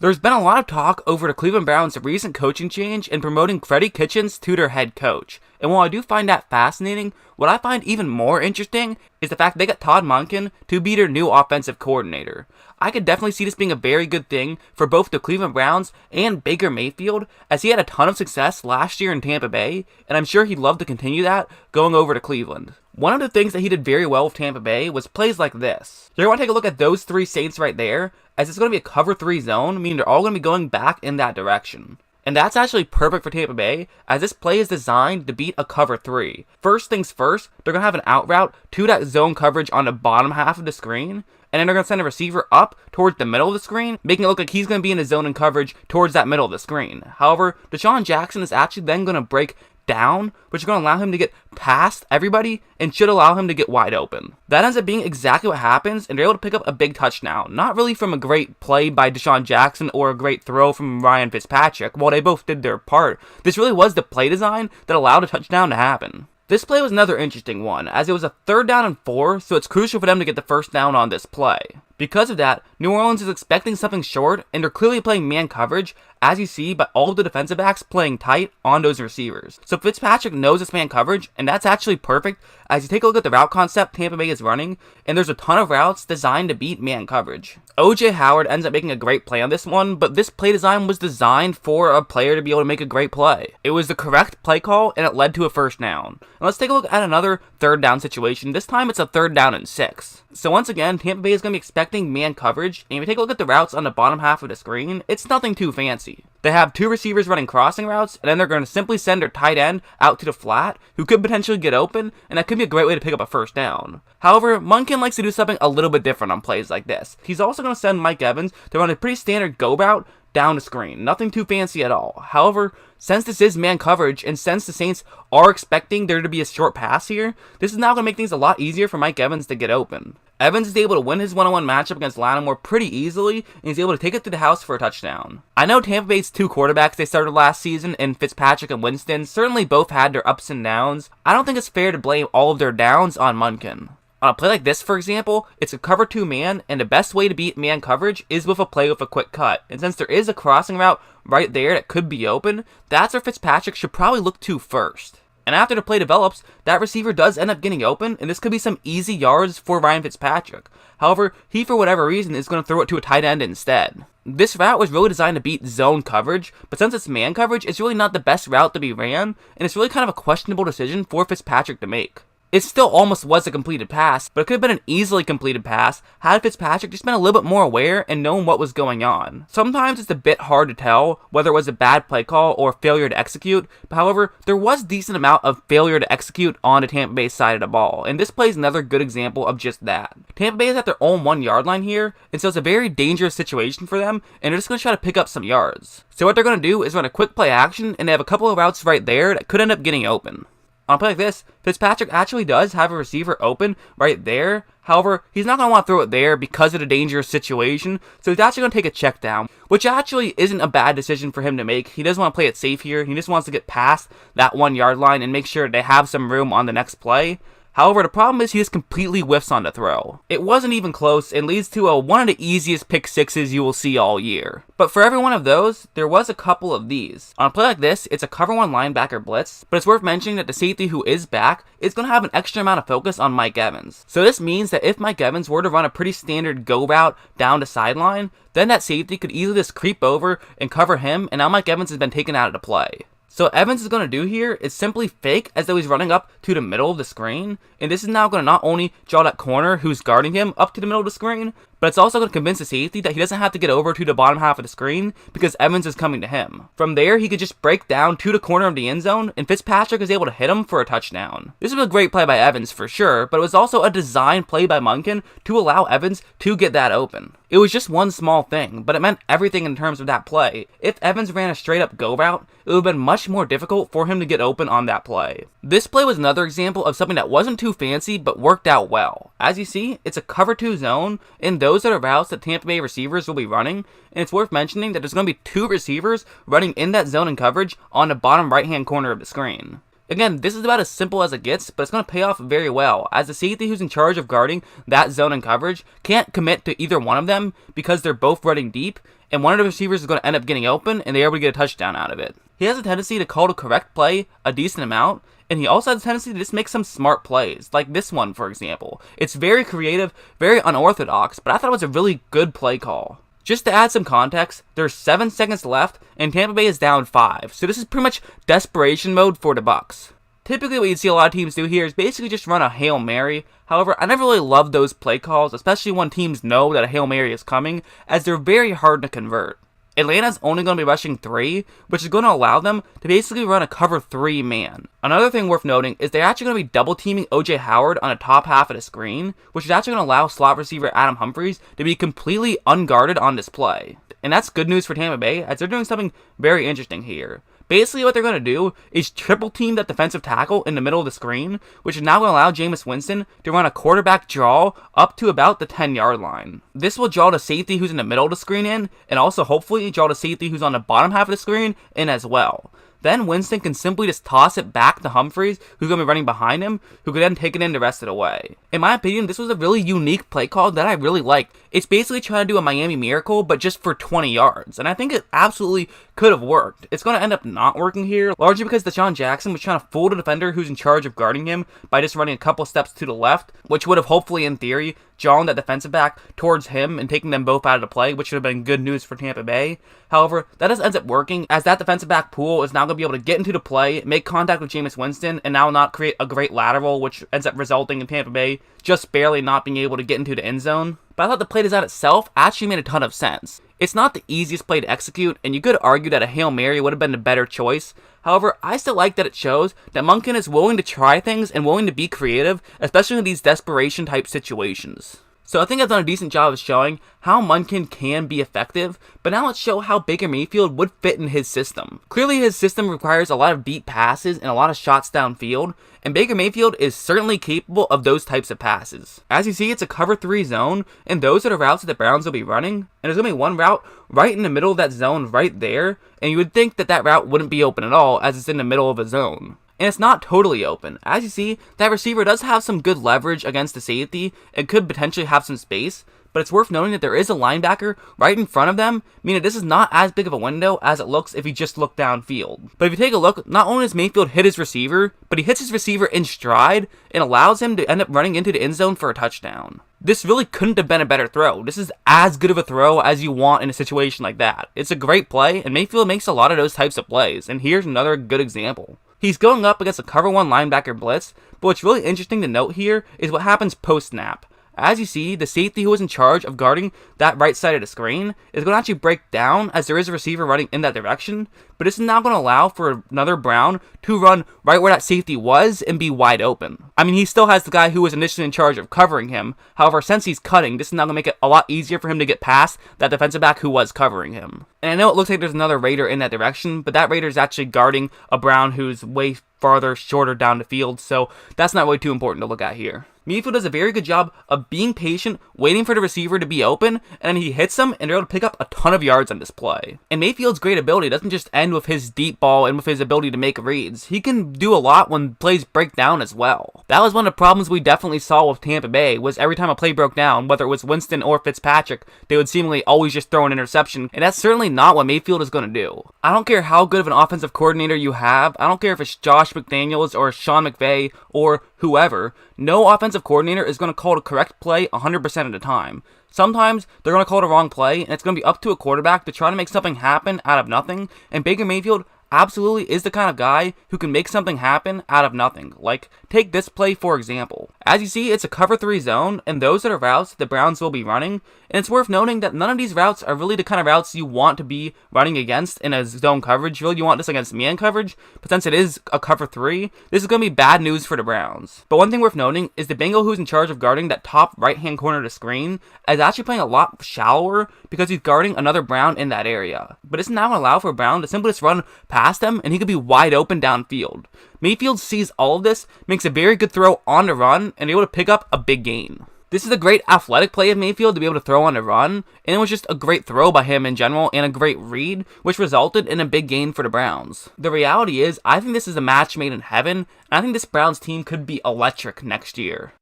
There's been a lot of talk over the Cleveland Browns' recent coaching change in promoting Freddie Kitchens to their head coach. And while I do find that fascinating, what I find even more interesting is the fact they got Todd Monkin to be their new offensive coordinator. I could definitely see this being a very good thing for both the Cleveland Browns and Baker Mayfield, as he had a ton of success last year in Tampa Bay, and I'm sure he'd love to continue that going over to Cleveland. One of the things that he did very well with Tampa Bay was plays like this. You're going to take a look at those three Saints right there, as it's going to be a cover 3 zone, meaning they're all going to be going back in that direction. And that's actually perfect for Tampa Bay, as this play is designed to beat a cover 3. First things first, they're going to have an out route to that zone coverage on the bottom half of the screen, and then they're going to send a receiver up towards the middle of the screen, making it look like he's going to be in a zone and coverage towards that middle of the screen. However, Deshaun Jackson is actually then going to break down, which is going to allow him to get past everybody and should allow him to get wide open. That ends up being exactly what happens, and they're able to pick up a big touchdown. Not really from a great play by Deshaun Jackson or a great throw from Ryan Fitzpatrick. While they both did their part, this really was the play design that allowed a touchdown to happen. This play was another interesting one, as it was a 3rd down and 4, so it's crucial for them to get the first down on this play. Because of that, New Orleans is expecting something short, and they're clearly playing man coverage, as you see by all of the defensive backs playing tight on those receivers. So Fitzpatrick knows it's man coverage, and that's actually perfect, as you take a look at the route concept Tampa Bay is running, and there's a ton of routes designed to beat man coverage. O.J. Howard ends up making a great play on this one, but this play design was designed for a player to be able to make a great play. It was the correct play call, and it led to a first down. And let's take a look at another 3rd down situation. This time it's a 3rd down and 6. So once again, Tampa Bay is going to be expecting man coverage, and if you take a look at the routes on the bottom half of the screen, it's nothing too fancy. They have 2 receivers running crossing routes, and then they're going to simply send their tight end out to the flat, who could potentially get open, and that could be a great way to pick up a first down. However, Monken likes to do something a little bit different on plays like this. He's also going to send Mike Evans to run a pretty standard go route down the screen. Nothing too fancy at all. However, since this is man coverage, and since the Saints are expecting there to be a short pass here, this is now going to make things a lot easier for Mike Evans to get open. Evans is able to win his one-on-one matchup against Lattimore pretty easily, and he's able to take it to the house for a touchdown. I know Tampa Bay's 2 quarterbacks they started last season, in Fitzpatrick and Winston, certainly both had their ups and downs. I don't think it's fair to blame all of their downs on Monken. On a play like this, for example, it's a cover 2 man, and the best way to beat man coverage is with a play with a quick cut. And since there is a crossing route right there that could be open, that's where Fitzpatrick should probably look to first. And after the play develops, that receiver does end up getting open, and this could be some easy yards for Ryan Fitzpatrick. However, he for whatever reason is going to throw it to a tight end instead. This route was really designed to beat zone coverage, but since it's man coverage, it's really not the best route to be ran, and it's really kind of a questionable decision for Fitzpatrick to make. It still almost was a completed pass, but it could have been an easily completed pass had Fitzpatrick just been a little bit more aware and known what was going on. Sometimes it's a bit hard to tell whether it was a bad play call or failure to execute, but however, there was a decent amount of failure to execute on the Tampa Bay side of the ball, and this play is another good example of just that. Tampa Bay is at their own 1-yard line here, and so it's a very dangerous situation for them, and they're just going to try to pick up some yards. So what they're going to do is run a quick play action, and they have a couple of routes right there that could end up getting open. On a play like this, Fitzpatrick actually does have a receiver open right there. However, he's not going to want to throw it there because of the dangerous situation, so he's actually going to take a check down, which actually isn't a bad decision for him to make. He doesn't want to play it safe here. He just wants to get past that 1-yard line and make sure they have some room on the next play. However, the problem is he just completely whiffs on the throw. It wasn't even close and leads to one of the easiest pick sixes you will see all year. But for every one of those, there was a couple of these. On a play like this, it's a cover 1 linebacker blitz, but it's worth mentioning that the safety who is back is going to have an extra amount of focus on Mike Evans. So this means that if Mike Evans were to run a pretty standard go route down the sideline, then that safety could easily just creep over and cover him, and now Mike Evans has been taken out of the play. So what Evans is going to do here is simply fake as though he's running up to the middle of the screen, and this is now going to not only draw that corner who's guarding him up to the middle of the screen, but it's also going to convince the safety that he doesn't have to get over to the bottom half of the screen because Evans is coming to him. From there, he could just break down to the corner of the end zone, and Fitzpatrick is able to hit him for a touchdown. This was a great play by Evans for sure, but it was also a design play by Monken to allow Evans to get that open. It was just one small thing, but it meant everything in terms of that play. If Evans ran a straight up go route, it would have been much more difficult for him to get open on that play. This play was another example of something that wasn't too fancy, but worked out well. As you see, it's a cover 2 zone, and those are the routes that Tampa Bay receivers will be running, and it's worth mentioning that there's going to be 2 receivers running in that zone and coverage on the bottom right hand corner of the screen. Again, this is about as simple as it gets, but it's going to pay off very well, as the safety who's in charge of guarding that zone and coverage can't commit to either one of them because they're both running deep, and one of the receivers is going to end up getting open, and they're able to get a touchdown out of it. He has a tendency to call the correct play a decent amount, and he also has a tendency to just make some smart plays, like this one, for example. It's very creative, very unorthodox, but I thought it was a really good play call. Just to add some context, there's 7 seconds left, and Tampa Bay is down 5, so this is pretty much desperation mode for the Bucs. Typically what you'd see a lot of teams do here is basically just run a Hail Mary. However, I never really loved those play calls, especially when teams know that a Hail Mary is coming, as they're very hard to convert. Atlanta's only going to be rushing 3, which is going to allow them to basically run a cover 3 man. Another thing worth noting is they're actually going to be double teaming OJ Howard on the top half of the screen, which is actually going to allow slot receiver Adam Humphries to be completely unguarded on this play. And that's good news for Tampa Bay, as they're doing something very interesting here. Basically what they're going to do is triple team that defensive tackle in the middle of the screen, which is now going to allow Jameis Winston to run a quarterback draw up to about the 10-yard line. This will draw the safety who's in the middle of the screen in, and also hopefully draw the safety who's on the bottom half of the screen in as well. Then Winston can simply just toss it back to Humphries, who's going to be running behind him, who could then take it in the rest of the way. In my opinion, this was a really unique play call that I really liked. It's basically trying to do a Miami Miracle, but just for 20 yards, and I think it absolutely could have worked. It's going to end up not working here, largely because Deshaun Jackson was trying to fool the defender who's in charge of guarding him by just running a couple steps to the left, which would have hopefully, in theory, drawn that defensive back towards him and taking them both out of the play, which would have been good news for Tampa Bay. However, that just ends up working, as that defensive back pool is now going to be able to get into the play, make contact with Jameis Winston, and now not create a great lateral, which ends up resulting in Tampa Bay just barely not being able to get into the end zone. But I thought the play design itself actually made a ton of sense. It's not the easiest play to execute, and you could argue that a Hail Mary would have been the better choice. However, I still like that it shows that Monken is willing to try things and willing to be creative, especially in these desperation type situations. So I think I've done a decent job of showing how Monken can be effective, but now let's show how Baker Mayfield would fit in his system. Clearly his system requires a lot of deep passes and a lot of shots downfield, and Baker Mayfield is certainly capable of those types of passes. As you see, it's a cover 3 zone, and those are the routes that the Browns will be running, and there's going to be one route right in the middle of that zone right there, and you would think that that route wouldn't be open at all, as it's in the middle of a zone. And it's not totally open. As you see, that receiver does have some good leverage against the safety and could potentially have some space, but it's worth noting that there is a linebacker right in front of them, meaning this is not as big of a window as it looks if you just look downfield. But if you take a look, not only does Mayfield hit his receiver, but he hits his receiver in stride and allows him to end up running into the end zone for a touchdown. This really couldn't have been a better throw. This is as good of a throw as you want in a situation like that. It's a great play, and Mayfield makes a lot of those types of plays, and here's another good example. He's going up against a cover 1 linebacker blitz, but what's really interesting to note here is what happens post-snap. As you see, the safety who was in charge of guarding that right side of the screen is going to actually break down as there is a receiver running in that direction, but this is now going to allow for another Brown to run right where that safety was and be wide open. I mean, he still has the guy who was initially in charge of covering him. However, since he's cutting, this is now going to make it a lot easier for him to get past that defensive back who was covering him. And I know it looks like there's another Raider in that direction, but that Raider is actually guarding a Brown who's way farther, shorter down the field, so that's not really too important to look at here. Mayfield does a very good job of being patient, waiting for the receiver to be open, and then he hits them, and they're able to pick up a ton of yards on this play. And Mayfield's great ability doesn't just end with his deep ball and with his ability to make reads. He can do a lot when plays break down as well. That was one of the problems we definitely saw with Tampa Bay, was every time a play broke down, whether it was Winston or Fitzpatrick, they would seemingly always just throw an interception, and that's certainly not what Mayfield is going to do. I don't care how good of an offensive coordinator you have, I don't care if it's Josh McDaniels or Sean McVay or whoever, no offensive coordinator is going to call the correct play 100% of the time. Sometimes they're going to call the wrong play, and it's going to be up to a quarterback to try to make something happen out of nothing, and Baker Mayfield absolutely is the kind of guy who can make something happen out of nothing. Like, take this play for example. As you see, it's a cover 3 zone, and those are the routes the Browns will be running, and it's worth noting that none of these routes are really the kind of routes you want to be running against in a zone coverage. Really, you want this against man coverage, but since it is a cover 3, this is going to be bad news for the Browns. But one thing worth noting is the Bengal who's in charge of guarding that top right-hand corner of the screen is actually playing a lot shallower because he's guarding another Brown in that area. But it's now going to allow for Brown to simply just run past him, and he could be wide open downfield. Mayfield sees all of this, makes a very good throw on the run, and able to pick up a big gain. This is a great athletic play of Mayfield to be able to throw on the run, and it was just a great throw by him in general and a great read, which resulted in a big gain for the Browns. The reality is, I think this is a match made in heaven, and I think this Browns team could be electric next year.